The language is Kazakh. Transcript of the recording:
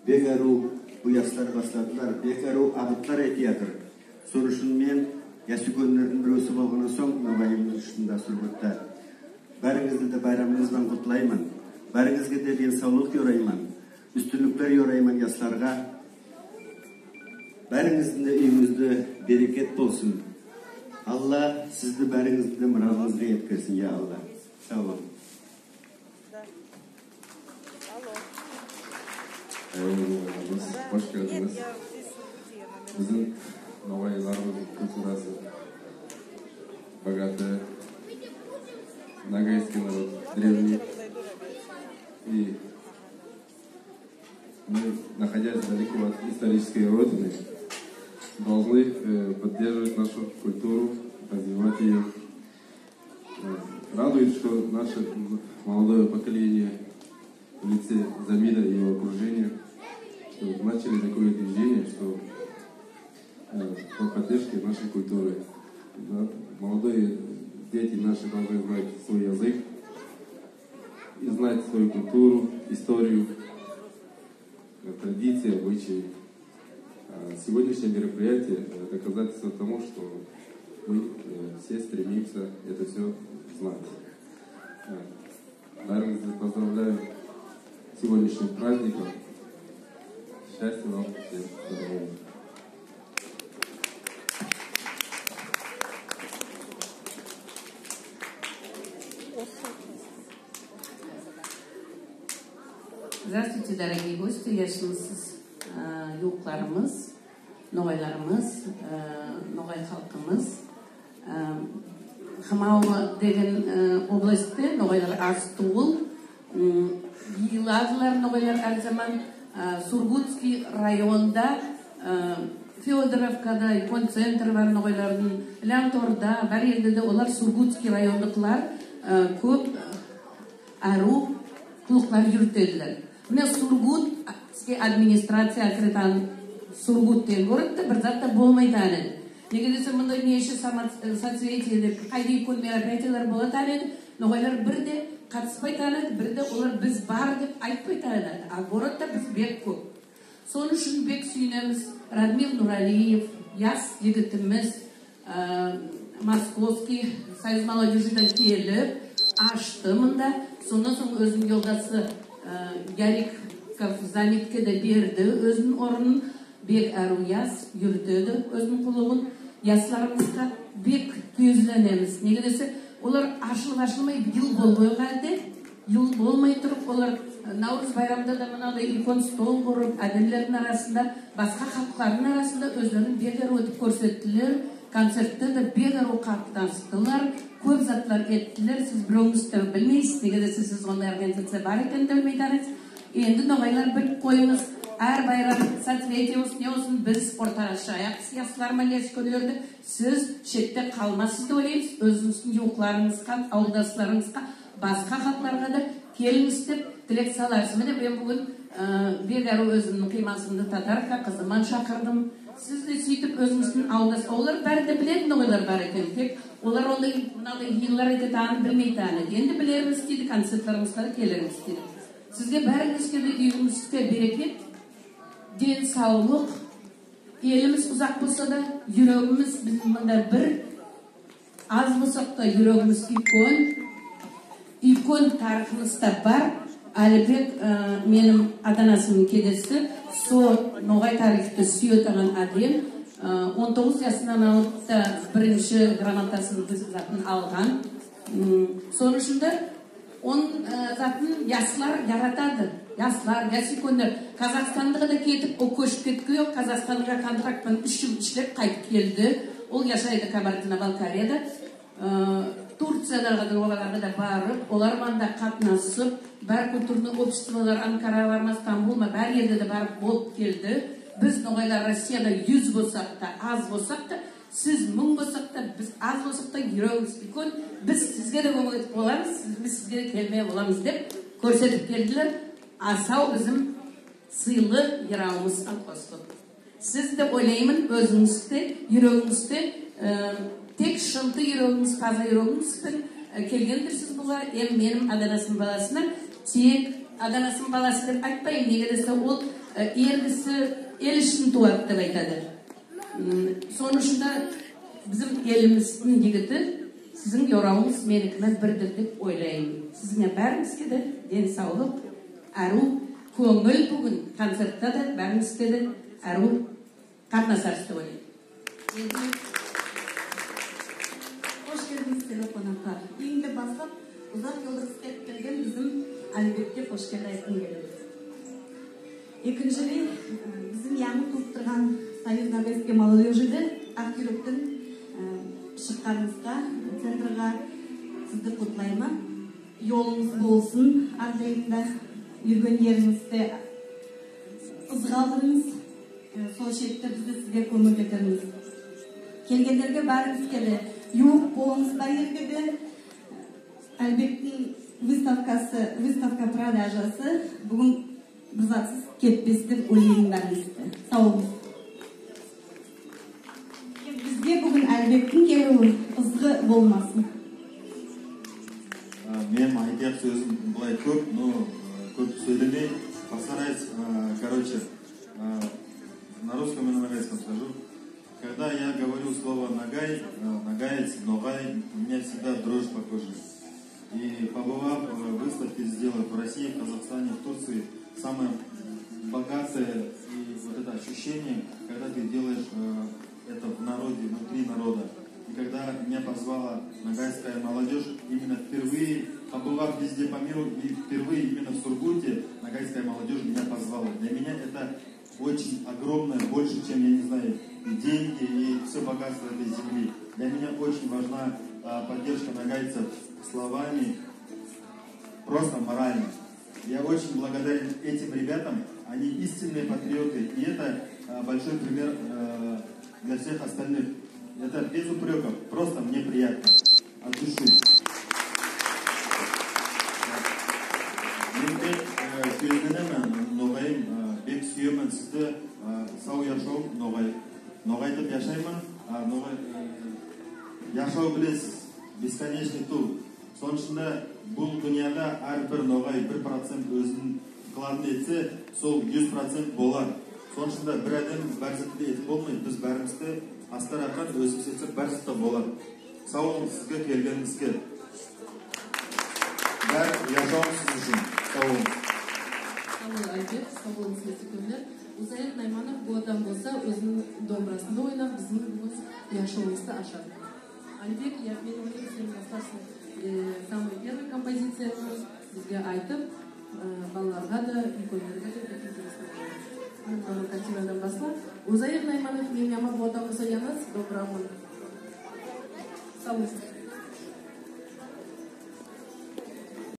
бекару буястар бастадылар, бекару абыттар етиятыр. Сонышын мен ясүгөнлердің бір өсі болғаны соң, набайымыз үшінде сүргітті. Бәріңізді де байрамыңыздан құтлаймын. Бәріңізге де денсаулық yorayman. Üstünlükler yorayman ясларға. Бәріңіздің де үйіңізді берекет болсын. Алла сізді бәріңізді мұрадыңызға еткерсін, я Алла. Сау болun. Hoş geldiniz. Bizim новойларымыздың культурасы богатая, нагайский народ, древний. И мы, находясь далеко от исторической родины, должны поддерживать нашу культуру, развивать ее. Радует, что наше молодое поколение в лице Замира и его окружения начали такое движение, что по поддержке нашей культуры. Да, молодые дети наши должны знать свой язык и знать свою культуру, историю, традиции, обычаи. Сегодняшнее мероприятие – доказательство тому, что мы все стремимся это все знать. Бәріңізді поздравляю с сегодняшним праздником. Счастья вам всем, здоровья. Здравствуйте, дорогие гости, яшымсыз юлкларымыз, ноғайларымыз, ноғай халқымыз. Хымауы деген областы ноғайлар аз туыл. Йыладылар ноғайлар әр заман Сургутский районда, Федоровкада, икон центр бар ноғайлардың, Лянторда, бар елді де олар Сургутский райондықлар көп ару құлықлар жүртеділер. Міне Сургут администрация акретан Сургут деген көрікті, бір затта болмайды әнеді. Неге десе мұнда неше соцветие деп қайда икон мероприятиялар болады әнеді, ноғайлар бірде қатыспайды әнеді, бірде олар біз бар деп айтпайды әнеді. А городта біз бек көп. Соны үшін бек сүйінеміз Радмир Нуралиев, яс егітіміз, Московский союз молодежидан келіп, ашты мұнда. Сондан соң өзінің жолдасы Яриков Замитке де берді өзінің орнын, бек әру яс жүртеді өзінің құлығын. Ясларымызға бек көзленеміз. Неге десе, олар ашылмай ел болмай қалды. Ел болмай тұрып, олар Наурыз байрамда да мынандай икон стол құрып, әдемлердің арасында, басқа халықтардың арасында өздерінің бегер өтіп көрсеттілер. Концертті де бегер қаттастылар. Көп затлар еттілер. Сіз біреуіңізді білмейсіз. Неге десе, сіз ондай организация бар екенін білмейдіңіз. Енді ноғайлар біліп қойыңыз. Әр байрам соцветие не olsun біз ортаға шығайық сиясыларма лескөлерді сіз шетте қалмасыз деп ойлаймыз. Өзіңіздің жоқларыңызға, ауылдастарыңызға, басқа халықтарға да келіңіз деп тілек саларсыз. Міне мен бүгін бегәру өзімнің қимасымды татарқа қызыман шақырдым. Сіз де сөйтіп өзіңіздің ауылдас, олар бәрі де білетін ойлар бар екен. Тек олар ондай мынадай еллар ете таны білмейді әні. Енді білеріңіз дейді, концертларымызға да келеріңіз дейді. Сізге бәріңізге де үйіңізге берекет, денсаулық, еліміз ұзақ болса да, жүрегіміз біздің мында бір, аз болсақ та жүрегіміз икон тарихымызда бар. Әлібек менің ата-анасының кедесі, со ноғай тарихты сүйетіған әдем, 19 жасынан алып та бірінші грамотасын затын алған. Соның үшінде, оның затын яслар яратады. Яслар, ясикондар. Қазақстанға да кетіп, о көшіп кеткі yok. Қазақстанға контрактпен 3 жыл ішлеп қайтып келді. Ол яшайды Кабардино-Балкарияда. Турциядағы оларға да барып, олар манда қатынасып, бәр культурный обществолар Анкара барма, Стамбул ма, бәр елде де барып болып келді. Біз ноғайлар Россияда 100 болсақ та, аз болсақ та, сіз 1000 болсақ та, біз аз болсақ та, жүрегіміз икон, біз сізге де көмек боламыз, біз сізге де келмей боламыз деп көрсетіп келділер. Асау біздің сыйлы ерауымыз қосылып. Сіз де ойлаймын өзіңізде, жүрегіңізде тек шынты жүрегіңіз, таза жүрегіңізбен келгендірсіз бұға, менің аданасының баласына тек аданасын баласы деп айтпаймын, неге десе ол ергісі ел үшін туады деп айтады. Соның үшінде біздің еліміздің жігіті сіздің жорауыңыз менікімен бірдір деп ойлаймын. Сізге бәріңізге де денсаулық, ару, көңіл бүгін концертта да бәріңізге де ару қатынасарсыз деп ойлаймын. Hoş geldiniz sevgili konuklar. İyinde basıp uzak yolda istep gelген bizim Әлбекке hoş geldiniz. Екіншілей, bizim яңы туып тұрған Союз Норвежской молодежиді Ақкүйректің шыққаныңызға, центрға сізді құттықтаймын. Yolunuz болсын, ардайында жүрген еріңізде ызғалдырыңыз, сол шекте бізді сізге көмек етеміз. Келгендерге бәріңіз келді. Юқ болыңыз ба ергеде Әлбектің выставка продажасы бүгін бұзатсыз кетпес деп ойлаймын бәріңізді. Сау болыңыз. Бізге бүгін Әлбектің келуі ызғы болмасын. Мен айтайық сөзім былай көп, но көп сөйлемей. Постараюсь, короче, на русском и на ногайском скажу. Когда я говорю слово «ногай», «ногайец», «ногай», у меня всегда дрожь по коже. И побывав в выставке, сделав в России, в Казахстане, в Турции, самое богатое и вот это ощущение, когда ты делаешь это в народе, внутри народа. И когда меня позвала ногайская молодежь, именно впервые, побывав везде по миру, и впервые именно в Сургуте, ногайская молодежь меня позвала. Для меня это очень огромное, больше, чем, я не знаю, деньги и все богатство этой земли. Для меня очень важна поддержка ногайцев словами, просто морально. Я очень благодарен этим ребятам, они истинные патриоты, и это большой пример для всех остальных. Это без упреков, просто мне приятно, от души. Бек сүйемін сізді, сау яшау, ноғайтып яшаймын, яшау білесіз, бесконечный тур. Соншында бұл дүнияда әрбір ноғай 1% өзінің вкладын етсе, сол 100% болар. Соншында бір әдем бәрзітті ет болмайды, біз бәрімізді астар ақан өзіміз етсек бәрзітті болар. Сау олың сізге келгеніңізге. Бәр яшауым сіз үшін. Сау олың. Әлбек, сау болыңыз көздікөрлер. Узайық Найманов бұл адам болса, өзінің домбырасында ойнап, біздің бүгін яшауымызды ашады. Әлбек, мен ойлаймын, сен бастарсың самый первый композицияны бізге айтып, балаларға да, үлкендерге де интересно болады. Картинадан басла. Узайық Найманов, мен яма бұл адам болса, яныз, добрамын. Сау болыңыз.